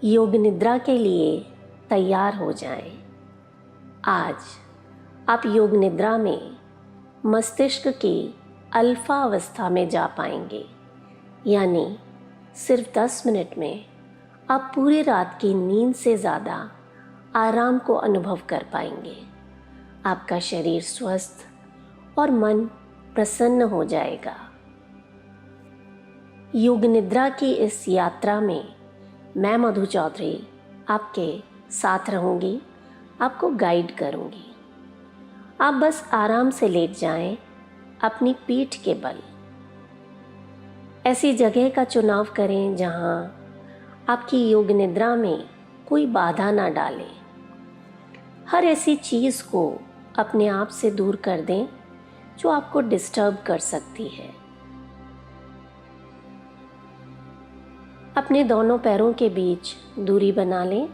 योग निद्रा के लिए तैयार हो जाएं। आज आप योग निद्रा में मस्तिष्क की अल्फा अवस्था में जा पाएंगे, यानी सिर्फ 10 मिनट में आप पूरी रात की नींद से ज़्यादा आराम को अनुभव कर पाएंगे। आपका शरीर स्वस्थ और मन प्रसन्न हो जाएगा। योग निद्रा की इस यात्रा में मैं मधु चौधरी आपके साथ रहूंगी, आपको गाइड करूंगी। आप बस आराम से लेट जाएं, अपनी पीठ के बल। ऐसी जगह का चुनाव करें जहां आपकी योग निद्रा में कोई बाधा ना डाले। हर ऐसी चीज़ को अपने आप से दूर कर दें जो आपको डिस्टर्ब कर सकती है। अपने दोनों पैरों के बीच दूरी बना लें।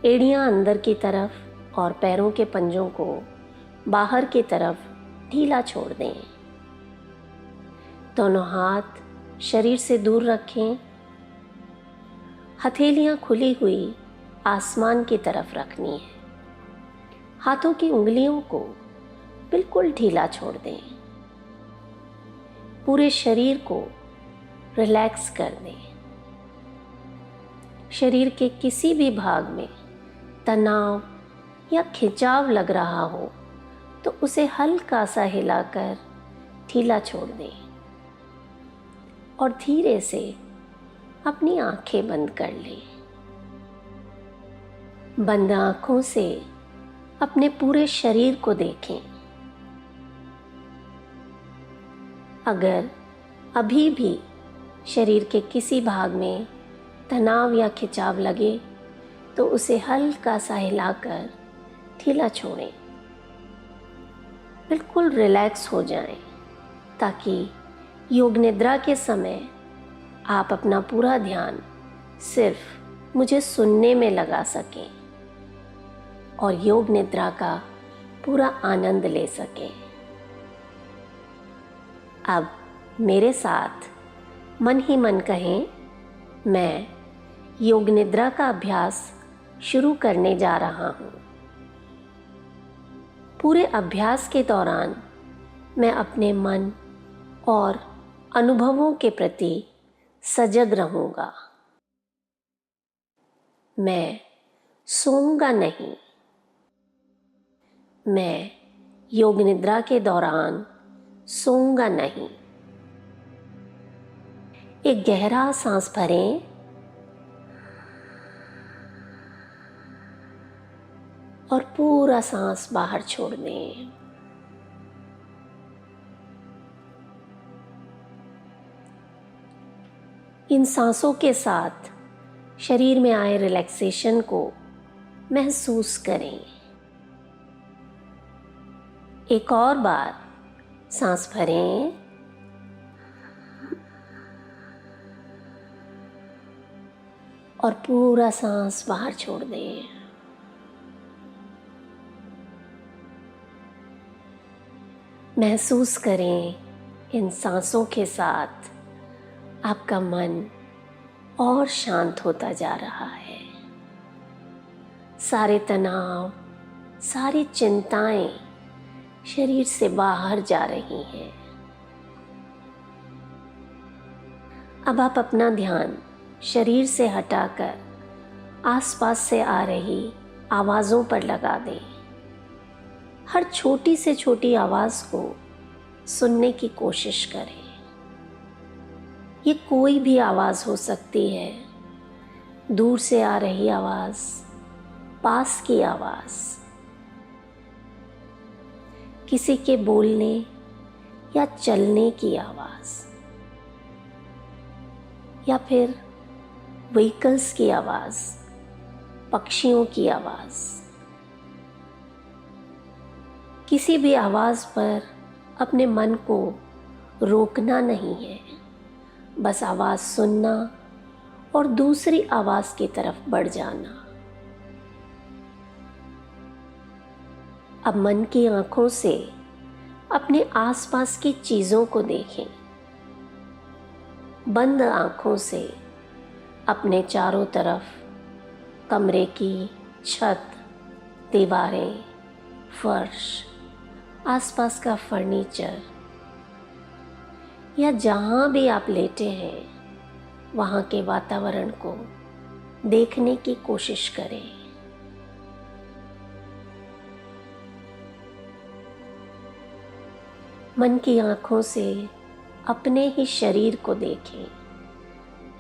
एड़ियां अंदर की तरफ और पैरों के पंजों को बाहर की तरफ ढीला छोड़ दें। दोनों हाथ शरीर से दूर रखें। हथेलियां खुली हुई आसमान की तरफ रखनी है। हाथों की उंगलियों को बिल्कुल ढीला छोड़ दें। पूरे शरीर को रिलैक्स कर दें। शरीर के किसी भी भाग में तनाव या खिंचाव लग रहा हो तो उसे हल्का सा हिलाकर ढीला छोड़ दें और धीरे से अपनी आंखें बंद कर लें। बंद आंखों से अपने पूरे शरीर को देखें। अगर अभी भी शरीर के किसी भाग में तनाव या खिंचाव लगे तो उसे हल्का सा हिलाकर ढीला छोड़ें। बिल्कुल रिलैक्स हो जाएं, ताकि योग निद्रा के समय आप अपना पूरा ध्यान सिर्फ मुझे सुनने में लगा सकें और योग निद्रा का पूरा आनंद ले सकें। अब मेरे साथ मन ही मन कहें, मैं योग निद्रा का अभ्यास शुरू करने जा रहा हूँ। पूरे अभ्यास के दौरान मैं अपने मन और अनुभवों के प्रति सजग रहूँगा। मैं सोऊंगा नहीं। मैं योग निद्रा के दौरान सोऊंगा नहीं। एक गहरा सांस भरें और पूरा सांस बाहर छोड़ दें। इन सांसों के साथ शरीर में आए रिलैक्सेशन को महसूस करें। एक और बार सांस भरें और पूरा सांस बाहर छोड़ दें। महसूस करें इन सांसों के साथ आपका मन और शांत होता जा रहा है। सारे तनाव, सारी चिंताएं शरीर से बाहर जा रही हैं। अब आप अपना ध्यान शरीर से हटाकर आसपास से आ रही आवाज़ों पर लगा दें। हर छोटी से छोटी आवाज़ को सुनने की कोशिश करें। ये कोई भी आवाज़ हो सकती है, दूर से आ रही आवाज़, पास की आवाज़, किसी के बोलने या चलने की आवाज़, या फिर व्हीकल्स की आवाज़, पक्षियों की आवाज़। किसी भी आवाज़ पर अपने मन को रोकना नहीं है, बस आवाज़ सुनना और दूसरी आवाज़ की तरफ बढ़ जाना। अब मन की आंखों से अपने आसपास की चीज़ों को देखें। बंद आंखों से अपने चारों तरफ कमरे की छत, दीवारें, फर्श, आसपास का फर्नीचर या जहाँ भी आप लेटे हैं वहाँ के वातावरण को देखने की कोशिश करें। मन की आंखों से अपने ही शरीर को देखें।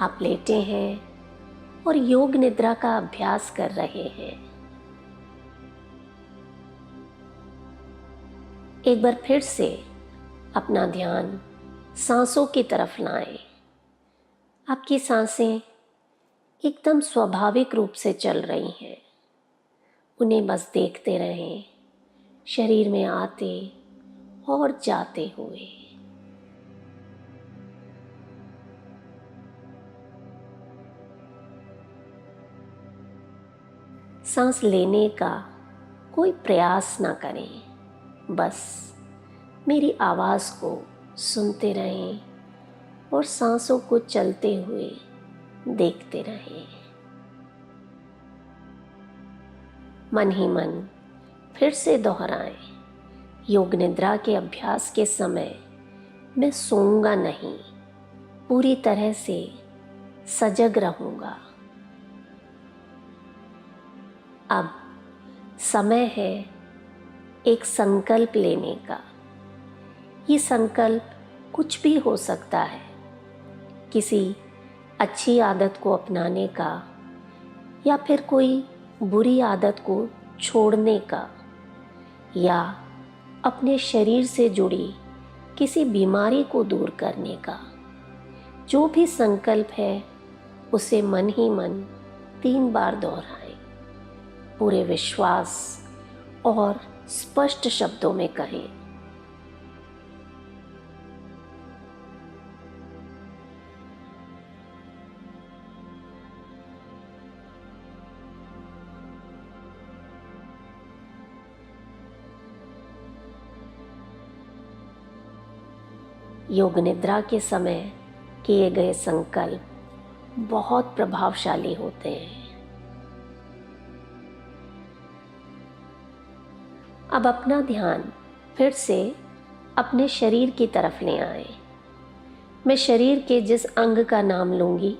आप लेटे हैं और योग निद्रा का अभ्यास कर रहे हैं। एक बार फिर से अपना ध्यान सांसों की तरफ लाएं। आपकी सांसें एकदम स्वाभाविक रूप से चल रही हैं। उन्हें बस देखते रहें, शरीर में आते और जाते हुए। सांस लेने का कोई प्रयास ना करें, बस मेरी आवाज़ को सुनते रहें और सांसों को चलते हुए देखते रहें। मन ही मन फिर से दोहराएं, योग निद्रा के अभ्यास के समय मैं सोऊंगा नहीं, पूरी तरह से सजग रहूंगा। अब समय है एक संकल्प लेने का। ये संकल्प कुछ भी हो सकता है, किसी अच्छी आदत को अपनाने का या फिर कोई बुरी आदत को छोड़ने का या अपने शरीर से जुड़ी किसी बीमारी को दूर करने का। जो भी संकल्प है उसे मन ही मन 3 बार दोहराएं, पूरे विश्वास और स्पष्ट शब्दों में कहें। योग निद्रा के समय किए गए संकल्प बहुत प्रभावशाली होते हैं। अब अपना ध्यान फिर से अपने शरीर की तरफ ले आएं। मैं शरीर के जिस अंग का नाम लूंगी,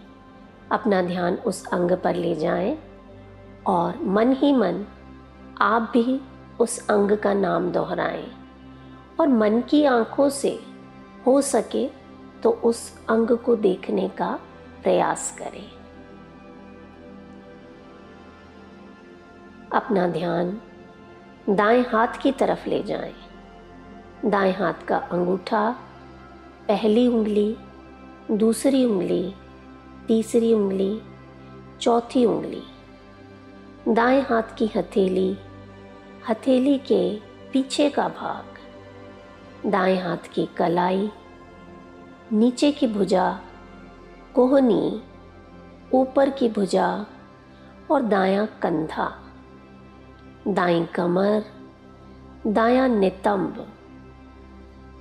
अपना ध्यान उस अंग पर ले जाएं और मन ही मन आप भी उस अंग का नाम दोहराएं और मन की आंखों से हो सके तो उस अंग को देखने का प्रयास करें। अपना ध्यान दाएं हाथ की तरफ ले जाएं। दाएं हाथ का अंगूठा, पहली उंगली, दूसरी उंगली, तीसरी उंगली, चौथी उंगली, दाएं हाथ की हथेली, हथेली के पीछे का भाग, दाएं हाथ की कलाई, नीचे की भुजा, कोहनी, ऊपर की भुजा और दायां कंधा, दाईं कमर, दायां नितंब,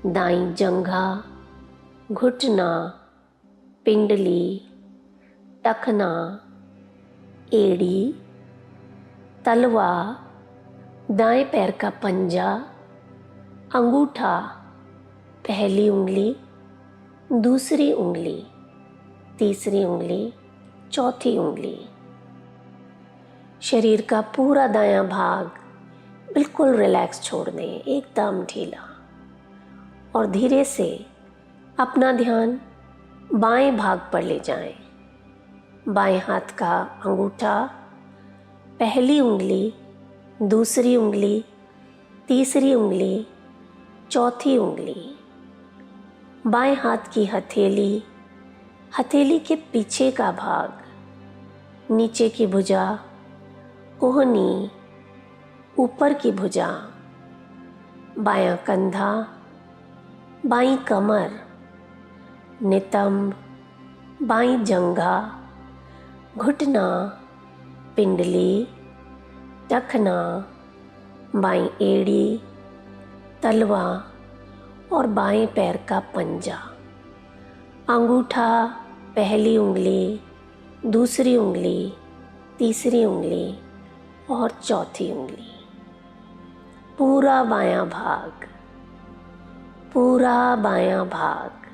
दाईं जंघा, घुटना, पिंडली, टखना, एड़ी, तलवा, दाएं पैर का पंजा, अंगूठा, पहली उंगली, दूसरी उंगली, तीसरी उंगली, चौथी उंगली। शरीर का पूरा दायां भाग बिल्कुल रिलैक्स छोड़ दें, एकदम ढीला, और धीरे से अपना ध्यान बाएं भाग पर ले जाएं। बाएं हाथ का अंगूठा, पहली उंगली, दूसरी उंगली, तीसरी उंगली, चौथी उंगली, बाएं हाथ की हथेली, हथेली के पीछे का भाग, नीचे की भुजा, कोहनी, ऊपर की भुजा, बायां कंधा, बाईं कमर, नितंब, बाईं जंघा, घुटना, पिंडली, टखना, बाईं एड़ी, तलवा और बाएं पैर का पंजा, अंगूठा, पहली उंगली, दूसरी उंगली, तीसरी उंगली और चौथी उंगली। पूरा बायां भाग, पूरा बायां भाग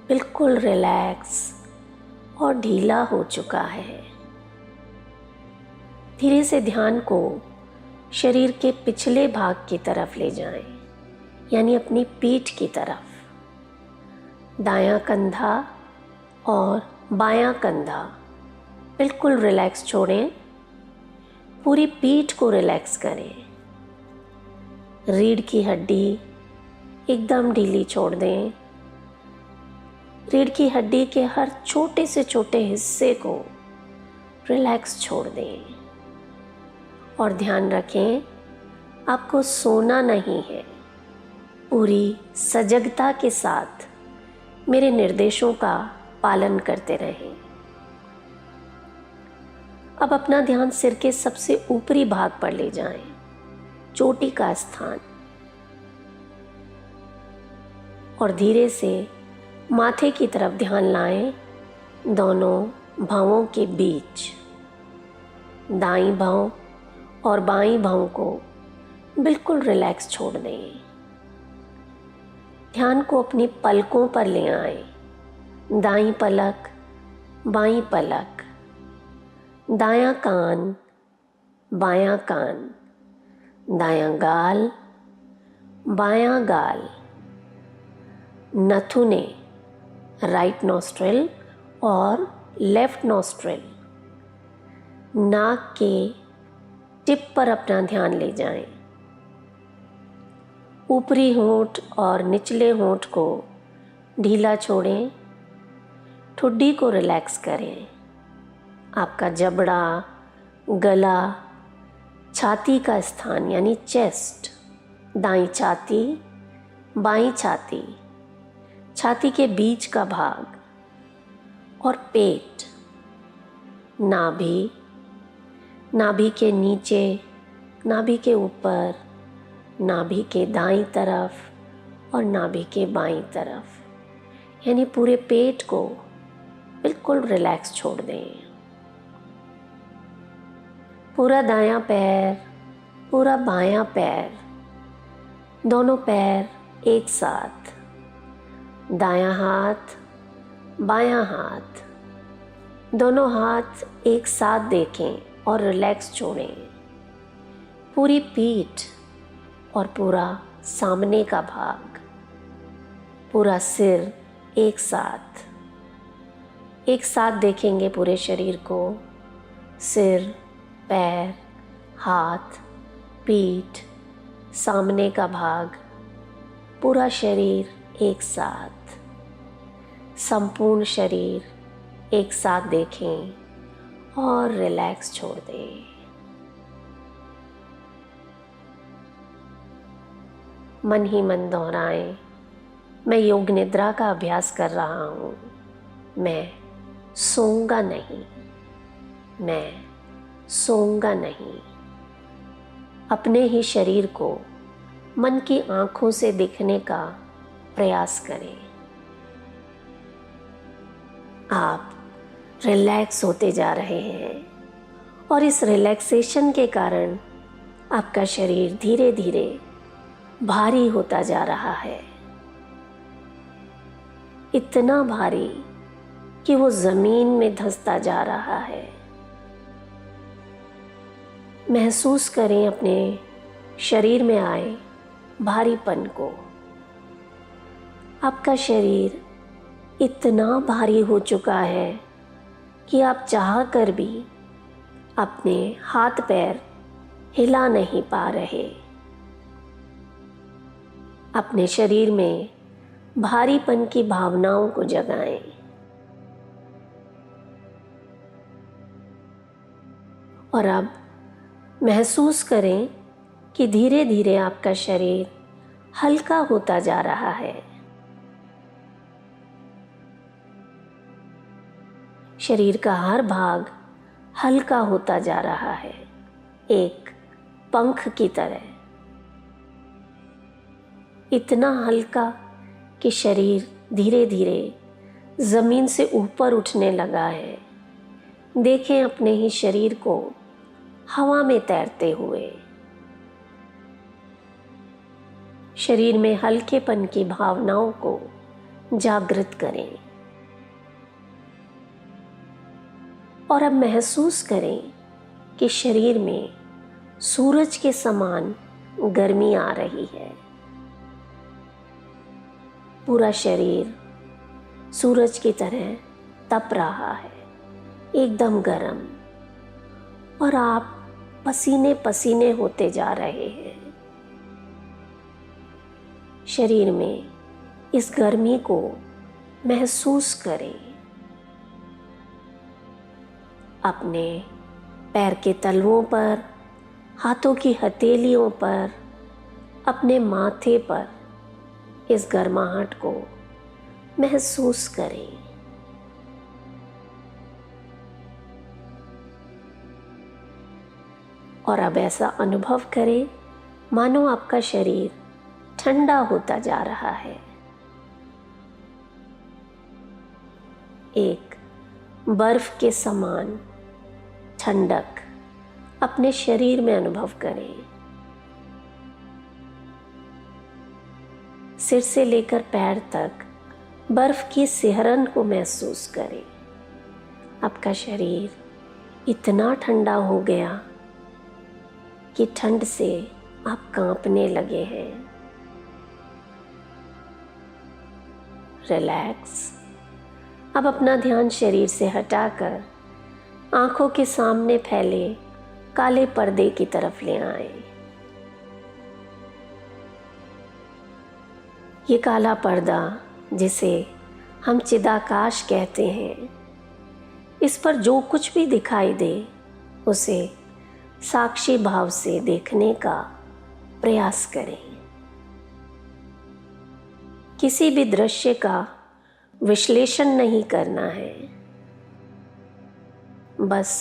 बिल्कुल रिलैक्स और ढीला हो चुका है। धीरे से ध्यान को शरीर के पिछले भाग की तरफ ले जाएं, यानी अपनी पीठ की तरफ। दायां कंधा और बायां कंधा बिल्कुल रिलैक्स छोड़ें। पूरी पीठ को रिलैक्स करें। रीढ़ की हड्डी एकदम ढीली छोड़ दें। रीढ़ की हड्डी के हर छोटे से छोटे हिस्से को रिलैक्स छोड़ दें। और ध्यान रखें, आपको सोना नहीं है। पूरी सजगता के साथ मेरे निर्देशों का पालन करते रहें। अब अपना ध्यान सिर के सबसे ऊपरी भाग पर ले जाएं, चोटी का स्थान, और धीरे से माथे की तरफ ध्यान लाएं। दोनों भौंहों के बीच दाईं भौं और बाईं भौं को बिल्कुल रिलैक्स छोड़ दें। ध्यान को अपनी पलकों पर ले आएं। दाईं पलक, बाईं पलक, दायां कान, बायां कान, दायां गाल, बायां गाल, नथुने, राइट नॉस्ट्रिल और लेफ्ट नॉस्ट्रिल, नाक के टिप पर अपना ध्यान ले जाएं। ऊपरी होंठ और निचले होंठ को ढीला छोड़ें। ठुड्डी को रिलैक्स करें। आपका जबड़ा, गला, छाती का स्थान यानी चेस्ट, दाईं छाती, बाईं छाती, छाती के बीच का भाग और पेट, नाभि, नाभि के नीचे, नाभि के ऊपर, नाभि के दाईं तरफ और नाभि के बाईं तरफ, यानी पूरे पेट को बिल्कुल रिलैक्स छोड़ दें। पूरा दायां पैर, पूरा बायां पैर, दोनों पैर एक साथ, दायां हाथ, बायां हाथ, दोनों हाथ एक साथ देखें और रिलैक्स छोड़ें। पूरी पीठ और पूरा सामने का भाग, पूरा सिर एक साथ देखेंगे पूरे शरीर को। सिर, पैर, हाथ, पीठ, सामने का भाग, पूरा शरीर एक साथ, संपूर्ण शरीर एक साथ देखें और रिलैक्स छोड़ दें। मन ही मन दोहराएं, मैं योग निद्रा का अभ्यास कर रहा हूँ। मैं सोऊंगा नहीं, मैं सोऊंगा नहीं। अपने ही शरीर को मन की आंखों से देखने का प्रयास करें। आप रिलैक्स होते जा रहे हैं और इस रिलैक्सेशन के कारण आपका शरीर धीरे धीरे भारी होता जा रहा है। इतना भारी कि वो जमीन में धंसता जा रहा है। महसूस करें अपने शरीर में आए भारीपन को। आपका शरीर इतना भारी हो चुका है कि आप चाह कर भी अपने हाथ पैर हिला नहीं पा रहे। अपने शरीर में भारीपन की भावनाओं को जगाएं। और अब महसूस करें कि धीरे धीरे आपका शरीर हल्का होता जा रहा है। शरीर का हर भाग हल्का होता जा रहा है, एक पंख की तरह। इतना हल्का कि शरीर धीरे धीरे जमीन से ऊपर उठने लगा है। देखें अपने ही शरीर को हवा में तैरते हुए। शरीर में हल्केपन की भावनाओं को जागृत करें और अब महसूस करें कि शरीर में सूरज के समान गर्मी आ रही है। पूरा शरीर सूरज की तरह तप रहा है, एकदम गर्म, और आप पसीने पसीने होते जा रहे हैं। शरीर में इस गर्मी को महसूस करें। अपने पैर के तलवों पर, हाथों की हथेलियों पर, अपने माथे पर इस गर्माहट को महसूस करें। और अब ऐसा अनुभव करें मानो आपका शरीर ठंडा होता जा रहा है। एक बर्फ के समान ठंडक अपने शरीर में अनुभव करें। सिर से लेकर पैर तक बर्फ की सिहरन को महसूस करें। आपका शरीर इतना ठंडा हो गया कि ठंड से आप कांपने लगे हैं। रिलैक्स। अब अपना ध्यान शरीर से हटाकर आंखों के सामने फैले काले पर्दे की तरफ ले आए। ये काला पर्दा, जिसे हम चिदाकाश कहते हैं, इस पर जो कुछ भी दिखाई दे उसे साक्षी भाव से देखने का प्रयास करें। किसी भी दृश्य का विश्लेषण नहीं करना है, बस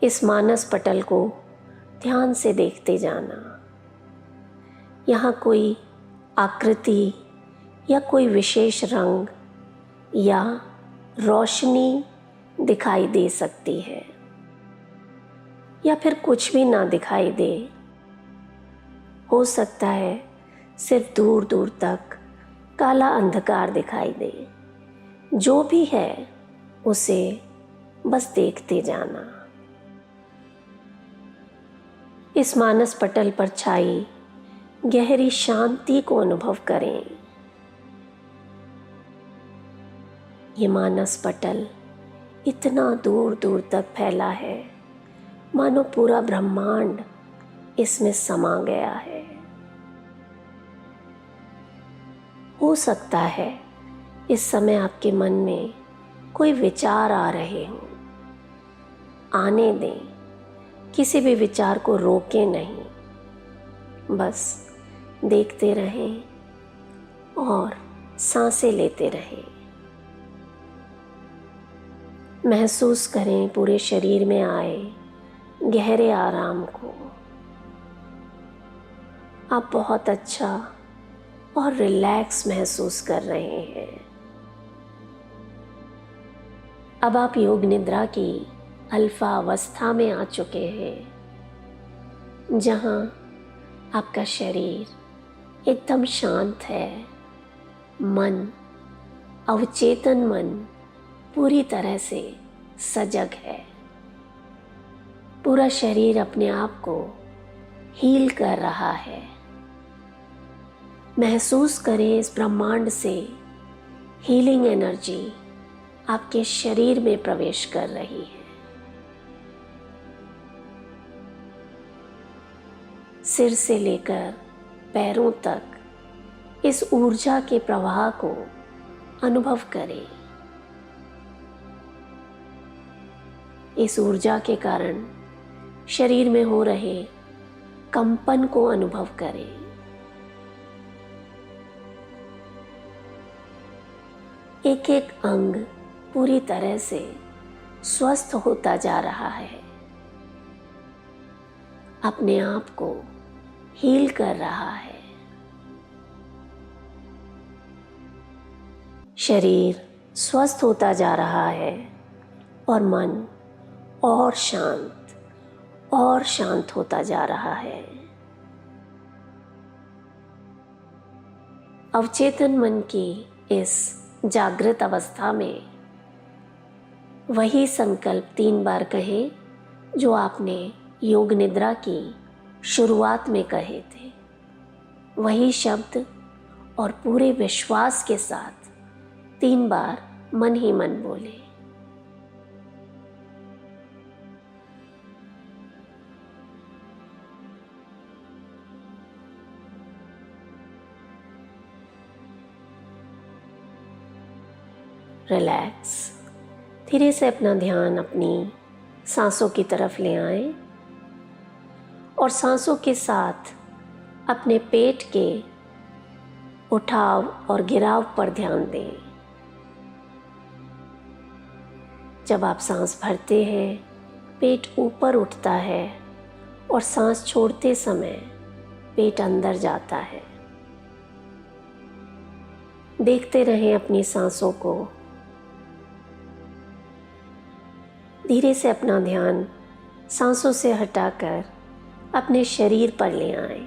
इस मानस पटल को ध्यान से देखते जाना। यहाँ कोई आकृति या कोई विशेष रंग या रोशनी दिखाई दे सकती है, या फिर कुछ भी ना दिखाई दे। हो सकता है सिर्फ दूर दूर तक काला अंधकार दिखाई दे। जो भी है उसे बस देखते जाना। इस मानस पटल पर छाई गहरी शांति को अनुभव करें। ये मानस पटल इतना दूर दूर तक फैला है मानो पूरा ब्रह्मांड इसमें समा गया है। हो सकता है इस समय आपके मन में कोई विचार आ रहे हों। आने दें, किसी भी विचार को रोकें नहीं, बस देखते रहें और सांसें लेते रहें। महसूस करें पूरे शरीर में आए गहरे आराम को। आप बहुत अच्छा और रिलैक्स महसूस कर रहे हैं। अब आप योग निद्रा की अल्फा अवस्था में आ चुके हैं, जहां आपका शरीर एकदम शांत है। मन, अवचेतन मन पूरी तरह से सजग है। पूरा शरीर अपने आप को हील कर रहा है। महसूस करें इस ब्रह्मांड से हीलिंग एनर्जी आपके शरीर में प्रवेश कर रही है। सिर से लेकर पैरों तक इस ऊर्जा के प्रवाह को अनुभव करें। इस ऊर्जा के कारण शरीर में हो रहे कंपन को अनुभव करें। एक एक अंग पूरी तरह से स्वस्थ होता जा रहा है, अपने आप को हील कर रहा है। शरीर स्वस्थ होता जा रहा है और मन और शांत होता जा रहा है। अवचेतन मन की इस जागृत अवस्था में वही संकल्प 3 बार कहें जो आपने योग निद्रा की शुरुआत में कहे थे। वही शब्द और पूरे विश्वास के साथ 3 बार मन ही मन बोले। रिलैक्स। धीरे से अपना ध्यान अपनी सांसों की तरफ ले आएं और सांसों के साथ अपने पेट के उठाव और गिराव पर ध्यान दें। जब आप सांस भरते हैं, पेट ऊपर उठता है और सांस छोड़ते समय पेट अंदर जाता है। देखते रहें अपनी सांसों को। धीरे से अपना ध्यान सांसों से हटाकर अपने शरीर पर ले आएं।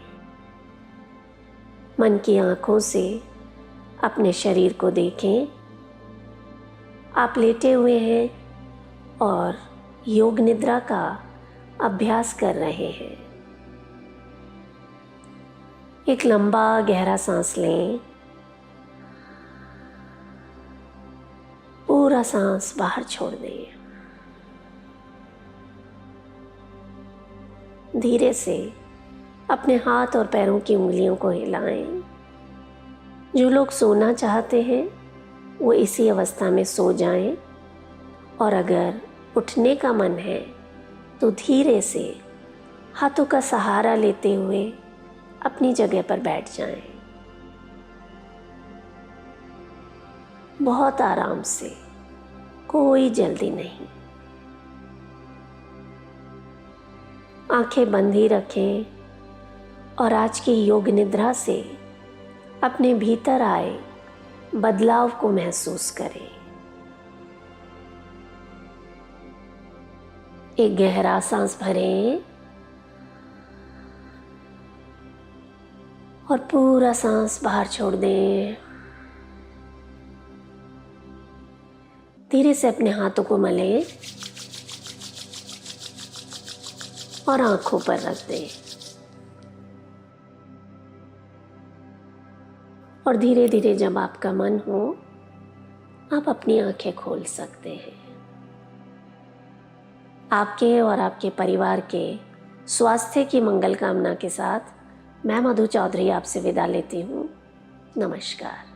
मन की आंखों से अपने शरीर को देखें। आप लेटे हुए हैं और योग निद्रा का अभ्यास कर रहे हैं। एक लंबा गहरा सांस लें। पूरा सांस बाहर छोड़ दें। धीरे से अपने हाथ और पैरों की उंगलियों को हिलाएं। जो लोग सोना चाहते हैं वो इसी अवस्था में सो जाएं, और अगर उठने का मन है तो धीरे से हाथों का सहारा लेते हुए अपनी जगह पर बैठ जाएं। बहुत आराम से, कोई जल्दी नहीं। आंखें बंद ही रखें और आज की योग निद्रा से अपने भीतर आए बदलाव को महसूस करें। एक गहरा सांस भरें और पूरा सांस बाहर छोड़ दें। धीरे से अपने हाथों को मलें और आंखों पर रख दें और धीरे धीरे जब आपका मन हो आप अपनी आंखें खोल सकते हैं। आपके और आपके परिवार के स्वास्थ्य की मंगल कामना के साथ मैं मधु चौधरी आपसे विदा लेती हूँ। नमस्कार।